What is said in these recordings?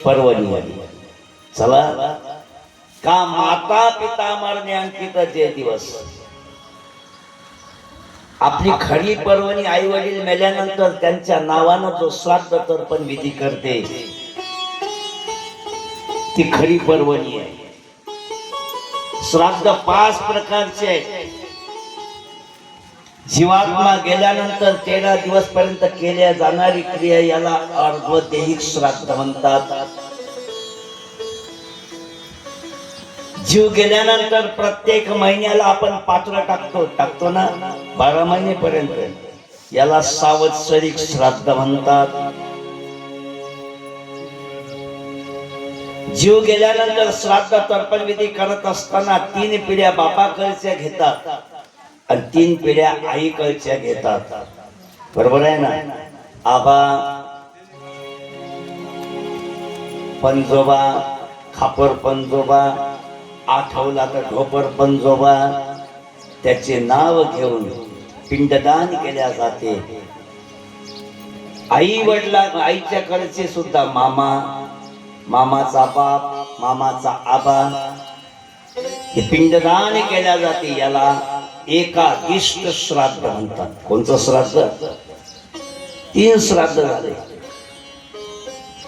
पर्वणी चला का माता पिता मरणे अंकित जे दिवस आपली खरी पर्वणी आई वडील मेल्यानंतर त्यांच्या नावानं जो श्राद्ध तर्पण विधी करते ती खरी पर्वणी आहे. श्राद्ध 5 प्रकारचे आहे. जीवात्मा गेल्यानंतर 13 दिवस पर्यंत केल्या जाणारी क्रिया याला अर्धदैहिक श्राद्ध म्हणतात. जीव गेल्यानंतर प्रत्येक महिन्याला आपण पात्र टाकतो ना 12 महिनेपर्यंत याला संवत्सरिक श्राद्ध म्हणतात. जीव गेल्यानंतर श्राद्ध तर्पण विधी करत असताना 3 पिढ्या बापाकडच्या घेतात आणि 3 पिढ्या आईकडच्या घेतात. बरोबर आहे ना. आबा पंजोबा खापर पंजोबा आठवला तर ढोपर पंजोबा त्याचे नाव घेऊन पिंडदान केल्या जाते. आई वडिला आईच्या कडचे सुद्धा मामा मामाचा बाप मामाचा आबा हे पिंडदान केल्या जाते. याला एकादिष्ट श्राद्ध म्हणतात. कोणतं श्राद्ध? 3 श्राद्ध झाले.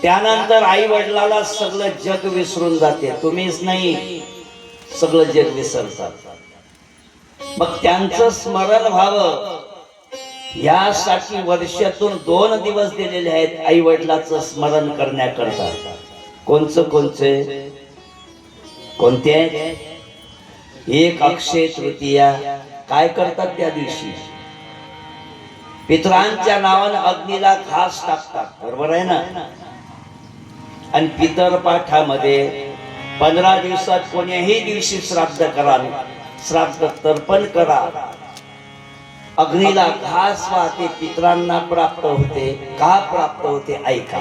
त्यानंतर आई वडिलाला सगळं जग विसरून जाते. तुम्हीच नाही सगळं जग विसरतात. मग त्यांचं स्मरण व्हावं यासाठी वर्षातून 2 दिवस दिलेले आहेत आई वडिलाचं स्मरण करण्याकरता. कोणते? एक अक्षय तृतीया. काय करतात त्या दिवशी? पितरांच्या नावानं अग्नीला घास टाकतात. बरोबर आहे ना. आणि पितर पाठामध्ये 15 दिवसात कोण्याही दिवशी श्राद्ध करा, श्राद्ध तर्पण करा, अग्नीला घास वाहते, पितरांना प्राप्त होते. का प्राप्त होते? ऐका.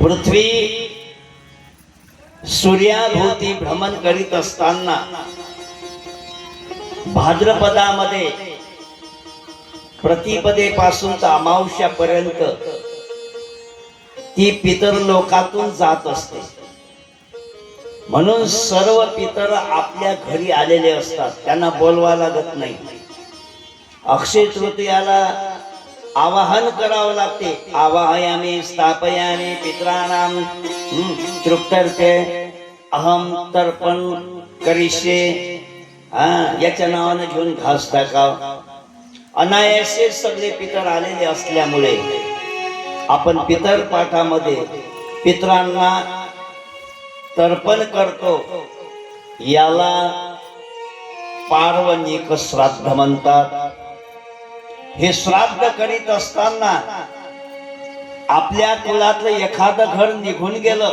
पृथ्वी सूर्याभोवती भ्रमण करीत असताना भाद्रपदामध्ये प्रतिपदेपासून तर अमावस्यापर्यंत ती पितर लोकातून जात असते. म्हणून सर्व पितर आपल्या घरी आलेले असतात. त्यांना बोलवा लागत नाही. अक्षय तृतीयाला आवाहन करावं लागते. आवाहयामी स्थापयामी पितराणाम तृप्तर्थे अहम तर्पण करिष्ये. याच्या नावानं घेऊन घास टाकाव. अनायासे सगळे पितर आलेले असल्यामुळे आपण पितर पाठामध्ये पितरांना तर्पण करतो. याला पार्वणिक श्राद्ध म्हणतात. हे श्राद्ध करीत असताना आपल्या कुलातलं एखादं घर निघून गेलं,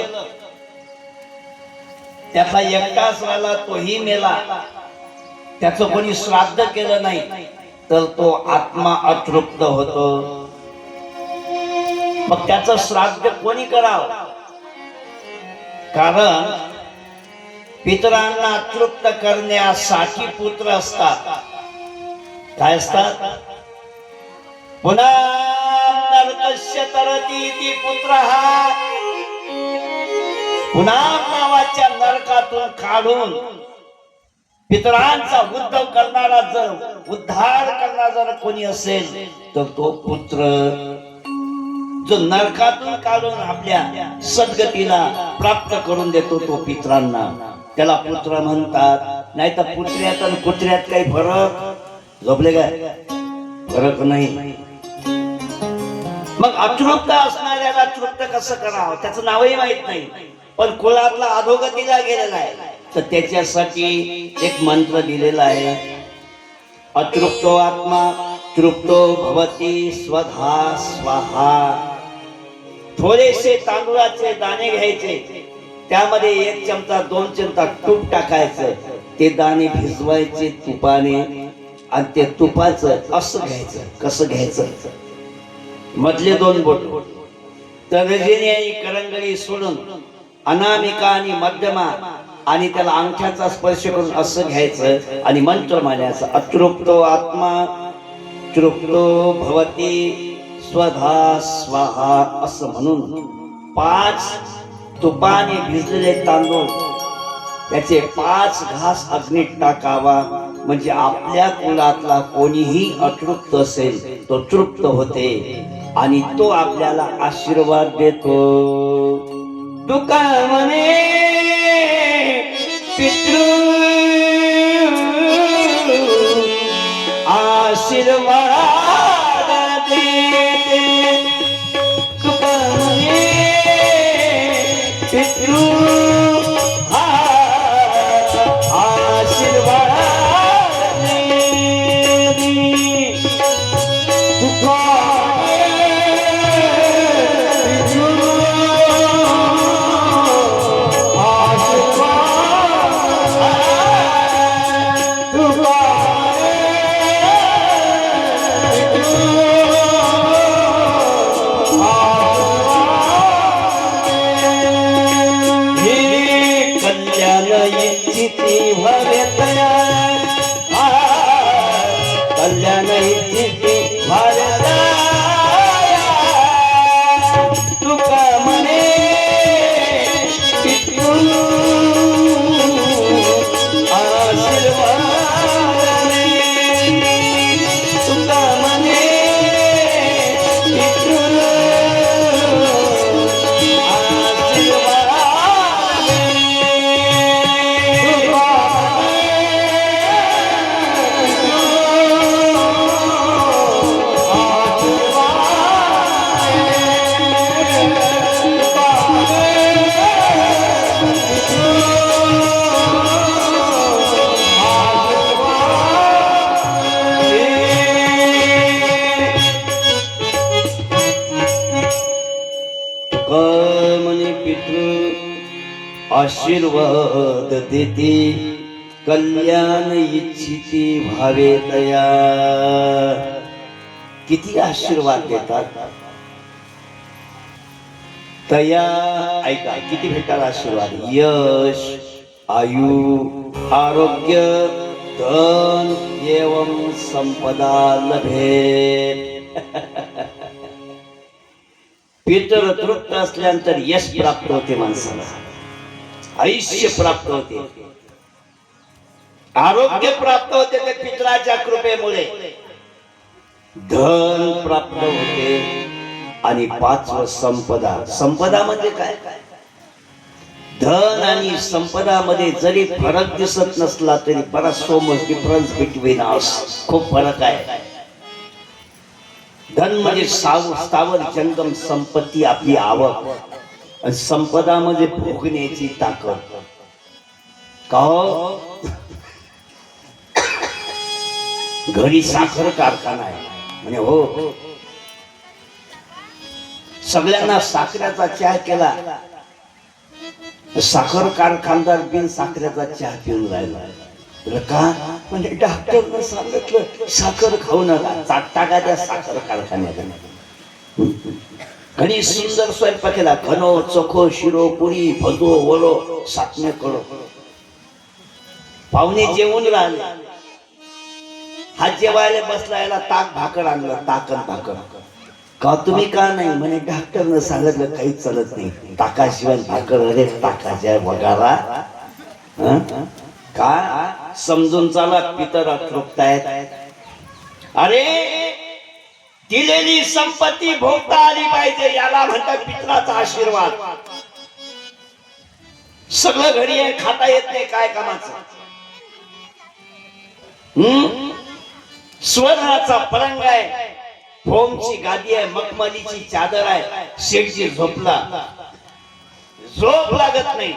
त्याचा एकटाच राहिला, तोही मेला, त्याचं कोणी श्राद्ध केलं नाही तर तो आत्मा अतृप्त होतो. मग त्याचं श्राद्ध कोणी करावं? कारण पितरांना तृप्त करण्यासाठी पुत्र असतात. काय असतात? पुन्हा नरकस्य तरती इति पुत्रः. पुन्हा नावाच्या नरकातून काढून पितरांचा उद्धार करणारा जर कोणी असेल तर तो पुत्र जो नरकातून काढून आपल्या सद्गतीला प्राप्त करून देतो तो पितरांना, त्याला पुत्र म्हणतात. नाही तर पुत्र्यात आणि कुत्र्यात काही फरक झोपले काय? फरक नाही. मग अतृप्त असणाऱ्याला तृप्त कसं करावं त्याचं नावही माहित नाही, पण कुळातला अधोगतीला गेलेला आहे तर त्याच्यासाठी एक मंत्र दिलेला आहे. अतृप्तो आत्मा तृप्तो भवती स्वधा स्वाहा. थोडेसे तांदूळाचे दाणे घ्यायचे, त्यामध्ये 1 चमचा 2 चमचा तूप टाकायचं, ते दाणे भिजवायचे तुपाने आणि ते तुपाचं असं घ्यायचं. कसं घ्यायचं? मधले 2 बोट तर्जनी आणि करंगळी सोडून अनामिका आणि मध्यमा आणि त्याला अंगठ्याचा स्पर्श करून असं घ्यायचं आणि मंत्र म्हणायचा. अतृप्तो आत्मा तृप्तो भवती स्वधा स्वाहा असं म्हणून 5 तुपाने भिजलेले तांदूळ त्याचे 5 घास अग्नीत टाकावा, म्हणजे आपल्या कुलातला कोणीही अतृप्त असेल तो तृप्त होते आणि तो आपल्याला आशीर्वाद देतो. तुका म्हणे पितृ आशीर्वाद देते. तुका म्हणे पितृ कल्याण इच्छिती तुका म्हणे पितृ आशीर्वाद तुका म्हणे पितृ आशीर्वाद देते, कल्याण इच्छिती भावे तया. किती आशीर्वाद देतात तया. ऐका किती भेटतात आशीर्वाद. यश, आयु, आरोग्य, धन एवं संपदा लभेत. पितर तृप्त असल्यानंतर यश प्राप्त होते, माणसाला आयुष्य प्राप्त होते, आरोग्य प्राप्त होते ते पितराच्या कृपेमुळे, धन प्राप्त होते आणि 5वं संपदा. संपदा म्हणजे काय? धन आणि संपदा मध्ये जरी फरक दिसत नसला तरी बराच so much difference between us. खूप फरक आहे. धन म्हणजे स्थावर जंगम संपत्ती, आपली आवक. आणि संपदा म्हणजे भोगण्याची ताकद. का घरी साखर कारखाना आहे म्हणे, हो सगळ्यांना साखरेचा चहा केला, साखर कारखानदार बिन साखरेचा चहा पिऊन राहिला. का म्हणजे डॉक्टरनं सांगितलं साखर खाऊ नका, टाका त्या साखर कारखान्यात. घणी सुंदर स्वयंपाक केला, घनो चोखो शिरो पुरी भदो वलो सातमे करो. पाहुणे जेवून राहिले, हा जेवायला बसला, याला ताक भाकर आणलं, ताकन भाकर. का तुम्ही का नाही म्हणे, डॉक्टरनं सांगितलं काही चालत नाही, ताकाशिवाय भाकर. अरे ताकाच्या वगारा का समजून चाला, पितर अतृप्त आहेत. अरे दिलेली संपत्ती भोगता आली पाहिजे, याला म्हणतात पितराचा आशीर्वाद. सगळं घरी आहे, खाता येत नाही, काय कामाचं. स्वर्णाचा पलंग आहे, फोमची गादी आहे, मखमलीची चादर आहे, शेठजी झोपला, झोप लागत नाही.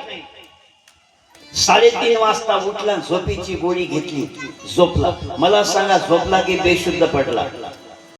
3:30 वाजता उठला, झोपेची गोळी घेतली, झोपला. मला सांगा, झोपला की बेशुद्ध पडला?